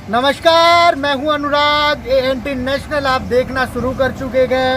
नमस्कार, मैं हूं अनुराग। एएनटी नेशनल आप देखना शुरू कर चुके गए।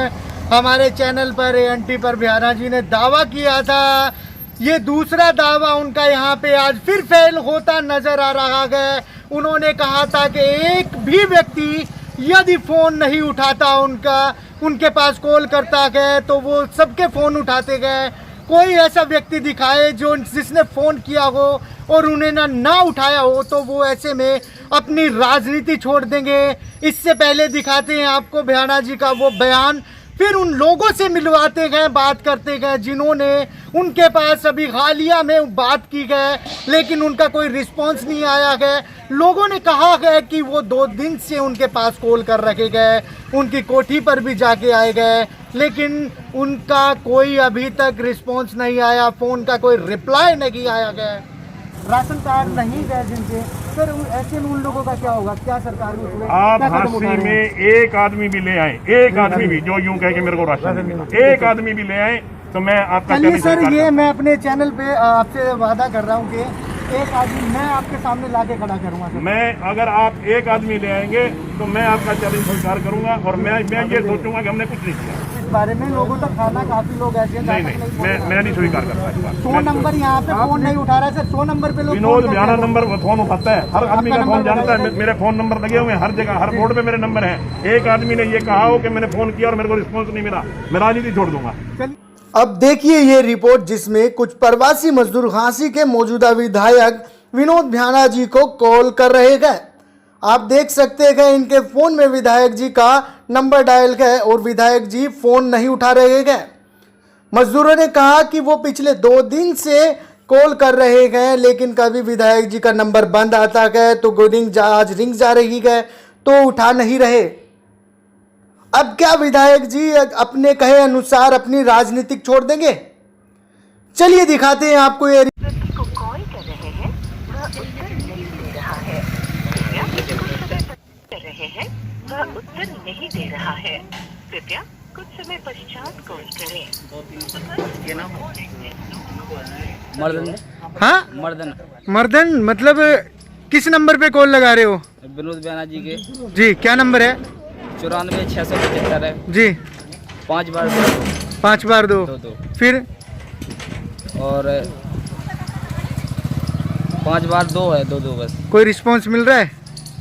हमारे चैनल पर एएनटी पर बिहारा जी ने दावा किया था, ये दूसरा दावा उनका यहाँ पे आज फिर फेल होता नजर आ रहा है। उन्होंने कहा था कि एक भी व्यक्ति यदि फ़ोन नहीं उठाता उनके पास कॉल करता गए तो वो सबके फ़ोन उठाते गए। कोई ऐसा व्यक्ति दिखाए जिसने फ़ोन किया हो और उन्हें ना उठाया हो तो वो ऐसे में अपनी राजनीति छोड़ देंगे। इससे पहले दिखाते हैं आपको बिहारा जी का वो बयान, फिर उन लोगों से मिलवाते गए, बात करते गए जिन्होंने उनके पास अभी हालिया में बात की गए लेकिन उनका कोई रिस्पांस नहीं आया है। लोगों ने कहा है कि वो 2 दिन से उनके पास कॉल कर रखे गए, उनकी कोठी पर भी जाके आए गए लेकिन उनका कोई अभी तक रिस्पांस नहीं आया, फ़ोन का कोई रिप्लाई नहीं आया गया। राशन कार्ड नहीं गए जिनके, फिर ऐसे में उन लोगों का क्या होगा? क्या सरकार में आप हांसी में एक आदमी भी ले आए, एक आदमी भी जो यूं कहे कि मेरे को राशन नहीं मिला, एक आदमी भी ले आए तो मैं आपका चलिए सर, ये मैं अपने चैनल पे आपसे वादा कर रहा हूँ कि एक आदमी मैं आपके सामने लाके खड़ा करूंगा सर। मैं अगर आप एक आदमी ले आएंगे तो मैं आपका चैलेंज स्वीकार करूंगा और मैं ये सोचूंगा कि हमने कुछ नहीं किया। इस बारे में लोगों तक खाना, काफी लोग ऐसे नहीं, मैं नहीं स्वीकार करता इस बात। 100 नंबर यहाँ पे फोन नहीं उठा रहा है सर। 100 नंबर पे लोग विनोद बिहारा नंबर फोन उठाता है, हर आदमी का फोन जानता है। मेरे फोन नंबर लगे हुए हैं हर जगह, हर बोर्ड पे मेरे नंबर हैं। एक आदमी ने ये कहा हो कि मैंने फोन किया और मेरे को रिस्पॉन्स नहीं मिला, मैं राजनीति छोड़ दूंगा। अब देखिए ये रिपोर्ट जिसमें कुछ प्रवासी मजदूर हांसी के मौजूदा विधायक विनोद बिहारा जी को कॉल कर रहे हैं। आप देख सकते हैं इनके फोन में विधायक जी का नंबर डायल है और विधायक जी फोन नहीं उठा रहे हैं। मजदूरों ने कहा कि वो पिछले 2 दिन से कॉल कर रहे हैं लेकिन कभी विधायक जी का नंबर बंद आता है तो आज रिंग जा रही है तो उठा नहीं रहे। अब क्या विधायक जी अपने कहे अनुसार अपनी राजनीतिक छोड़ देंगे? चलिए दिखाते हैं आपको ये। को कॉल कर रहे हैं वह उत्तर नहीं दे रहा है। कृपया कुछ समय कर रहे हैं वह उत्तर नहीं दे रहा है। कृपया कुछ समय पश्चात कॉल करें। मर्दन। हाँ, मर्दन मतलब किस नंबर पे कॉल लगा रहे हो? विनोद बिहारा जी के। जी, क्या नंबर है? 94 है जी। 5 बार 5 बार 2 फिर और 5 बार 2 है, 2 बस। कोई रिस्पांस मिल रहा है?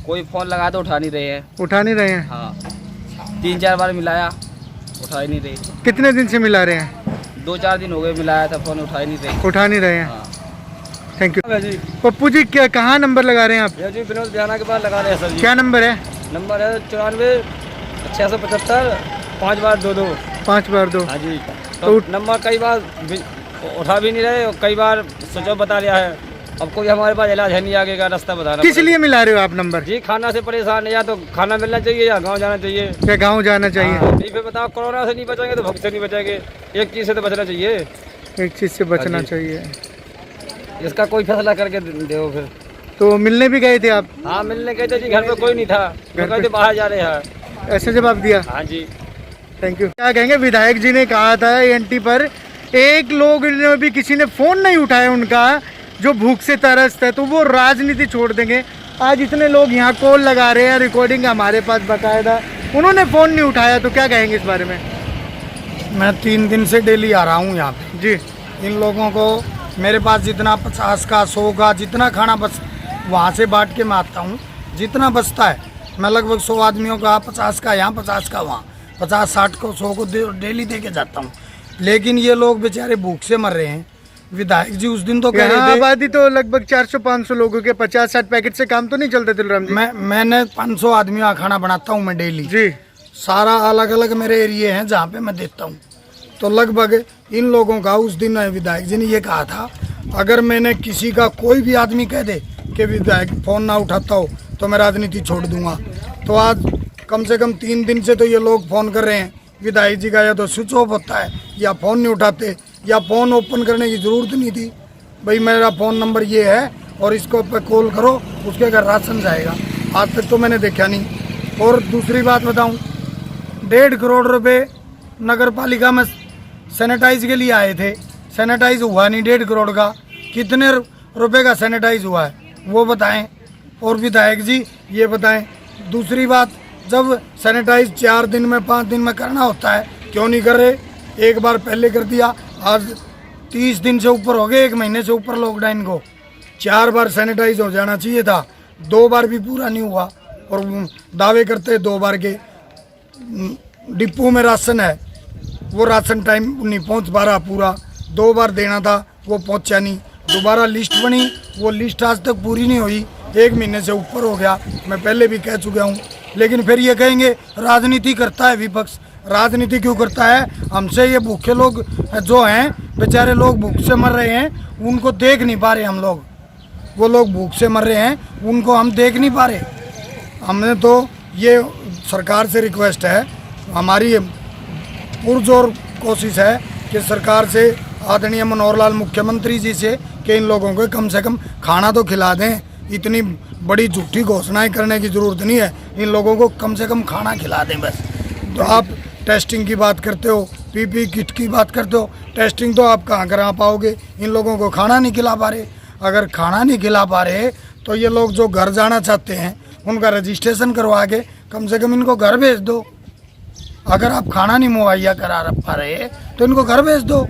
कोई फोन लगा तो उठा नहीं रहे हैं। उठा नहीं रहे हैं? हाँ, 3-4 बार मिलाया, उठा ही नहीं रहे। कितने दिन से मिला रहे हैं? 2-4 दिन हो गए मिलाया था, फोन उठा ही नहीं रहे। उठा नहीं रहे हैं। हाँ। Thank you. पप्पू जी क्या कहाँ नंबर लगा रहे हैं आप? जी विनोद बिहारा के पास लगा रहे हैं सर जी। क्या नंबर है? नंबर है 94 675 5 बार 2। 5 बार 2। हाँ जी। तो नंबर कई बार उठा भी नहीं रहे और कई बार स्विच ऑफ बता रहा है। अब कोई हमारे पास इलाज है नहीं, आगे का रास्ता बताना। किस लिए मिला रहे हो आप नंबर? जी खाना से परेशान है, या तो खाना मिलना चाहिए या गांव जाना चाहिए। क्या गांव जाना चाहिए? नहीं फिर बताओ, कोरोना से नहीं बचेंगे तो भूख से नहीं बचेंगे। एक चीज़ से तो बचना चाहिए। एक चीज़ से बचना चाहिए। इसका कोई फैसला करके दो फिर। तो मिलने भी गए थे आप? हाँ मिलने गए थे जी, घर पे कोई नहीं था, घर पे बाहर जा रहे हैं। ऐसे जवाब दिया? हाँ जी। Thank you. क्या कहेंगे? विधायक जी ने कहा था एएनटी पर एक लोग ने भी किसी ने फ़ोन नहीं उठाया उनका जो भूख से तरसता है तो वो राजनीति छोड़ देंगे। आज इतने लोग यहाँ कॉल लगा रहे हैं, रिकॉर्डिंग हमारे पास बाकायदा, उन्होंने फ़ोन नहीं उठाया तो क्या कहेंगे इस बारे में? मैं 3 दिन से डेली आ रहा हूँ यहाँ पे जी। इन लोगों को मेरे पास जितना 50 का 100 का जितना खाना बच वहाँ से बांट के मैं आता हूँ। जितना बचता है मैं लगभग 100 आदमियों का 50 का यहाँ 50 का वहाँ 50-60 को 100 को डेली दे के जाता हूँ। लेकिन ये लोग बेचारे भूख से मर रहे हैं। विधायक जी उस दिन तो कह रहे थे आबादी तो लगभग 400-500 लोगों के 50-60 पैकेट से काम तो नहीं चलते दिलराम जी। मैंने 500 आदमियों का खाना बनाता हूँ मैं डेली जी। सारा अलग अलग मेरे एरिए हैं जहाँ पे मैं देता हूँ। तो लगभग इन लोगों का उस दिन विधायक जी ने ये कहा था, अगर मैंने किसी का कोई भी आदमी कह दे कि विधायक फ़ोन ना उठाता हो तो मैं राजनीति छोड़ दूंगा। तो आज कम से कम 3 दिन से तो ये लोग फ़ोन कर रहे हैं विधायक जी का, या तो स्विच ऑफ होता है या फ़ोन नहीं उठाते या फ़ोन ओपन करने की ज़रूरत नहीं थी। भाई मेरा फ़ोन नंबर ये है और इसको पे कॉल करो, उसके घर राशन जाएगा। आज तक तो मैंने देखा नहीं। और दूसरी बात बताऊं, 1.5 करोड़ रुपए नगर पालिका में सैनिटाइज के लिए आए थे, सैनिटाइज हुआ नहीं 1.5 करोड़ का। कितने रुपए का सैनिटाइज हुआ है वो बताएं। और विधायक जी ये बताएं, दूसरी बात, जब सैनिटाइज 4 दिन में 5 दिन में करना होता है क्यों नहीं कर रहे? एक बार पहले कर दिया, आज 30 दिन से ऊपर हो गए, 1 महीने से ऊपर लॉकडाउन को, 4 बार सैनिटाइज हो जाना चाहिए था, 2 बार भी पूरा नहीं हुआ। और दावे करते 2 बार के। डिपो में राशन है, वो राशन टाइम नहीं पहुंच पा रहा पूरा, 2 बार देना था वो पहुंचा नहीं। दोबारा लिस्ट बनी, वो लिस्ट आज तक पूरी नहीं हुई, 1 महीने से ऊपर हो गया। मैं पहले भी कह चुका हूँ, लेकिन फिर ये कहेंगे राजनीति करता है विपक्ष। राजनीति क्यों करता है? हमसे ये भूखे लोग जो हैं, बेचारे लोग भूख से मर रहे हैं, उनको देख नहीं पा रहे हम लोग। वो लोग भूख से मर रहे हैं, उनको हम देख नहीं पा रहे। हमने तो ये सरकार से रिक्वेस्ट है, हमारी पुरजोर कोशिश है कि सरकार से, आदरणीय मनोहर लाल मुख्यमंत्री जी से, कि इन लोगों को कम से कम खाना तो खिला दें। इतनी बड़ी झूठी घोषणाएं करने की ज़रूरत नहीं है, इन लोगों को कम से कम खाना खिला दें बस। तो आप टेस्टिंग की बात करते हो, पीपी किट की बात करते हो, टेस्टिंग तो आप कहाँ करा पाओगे? इन लोगों को खाना नहीं खिला पा रहे। अगर खाना नहीं खिला पा रहे तो ये लोग जो घर जाना चाहते हैं उनका रजिस्ट्रेशन करवा के कम से कम इनको घर भेज दो। अगर आप खाना नहीं मुहैया करा पा रहे तो इनको घर भेज दो।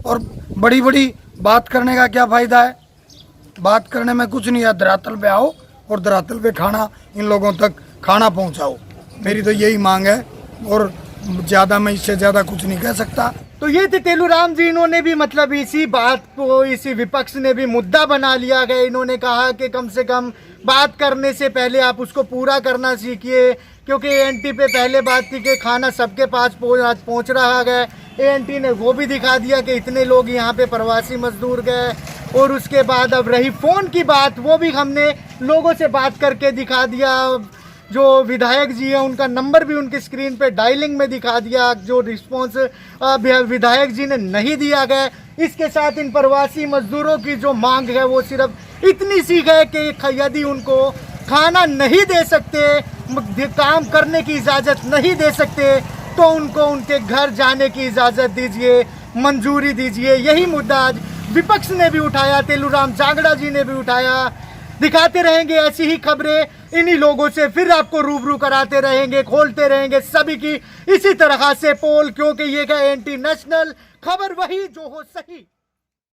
और बड़ी बड़ी बात करने का क्या फ़ायदा है? बात करने में कुछ नहीं है, धरातल पे आओ और धरातल पे खाना, इन लोगों तक खाना पहुंचाओ। मेरी तो यही मांग है, और ज़्यादा मैं इससे ज़्यादा कुछ नहीं कह सकता। तो ये थे तेलूराम जी, इन्होंने भी मतलब इसी बात को, इसी विपक्ष ने भी मुद्दा बना लिया गया। इन्होंने कहा कि कम से कम बात करने से पहले आप उसको पूरा करना सीखिए, क्योंकि एएनटी पे पहले बात थी कि खाना सबके पास पहुंच रहा है। एएनटी ने वो भी दिखा दिया कि इतने लोग यहाँ पे प्रवासी मजदूर गए। और उसके बाद अब रही फ़ोन की बात, वो भी हमने लोगों से बात करके दिखा दिया। जो विधायक जी हैं उनका नंबर भी उनकी स्क्रीन पे डायलिंग में दिखा दिया, जो रिस्पॉन्स विधायक जी ने नहीं दिया गया। इसके साथ इन प्रवासी मजदूरों की जो मांग है वो सिर्फ इतनी सी है कि यदि उनको खाना नहीं दे सकते, काम करने की इजाज़त नहीं दे सकते, तो उनको उनके घर जाने की इजाज़त दीजिए, मंजूरी दीजिए। यही मुद्दा आज विपक्ष ने भी उठाया, तेलूराम जांगड़ा जी ने भी उठाया। दिखाते रहेंगे ऐसी ही खबरें, इन्हीं लोगों से फिर आपको रूबरू कराते रहेंगे, खोलते रहेंगे सभी की इसी तरह से पोल, क्योंकि ये है एएनटी नेशनल, खबर वही जो हो सही।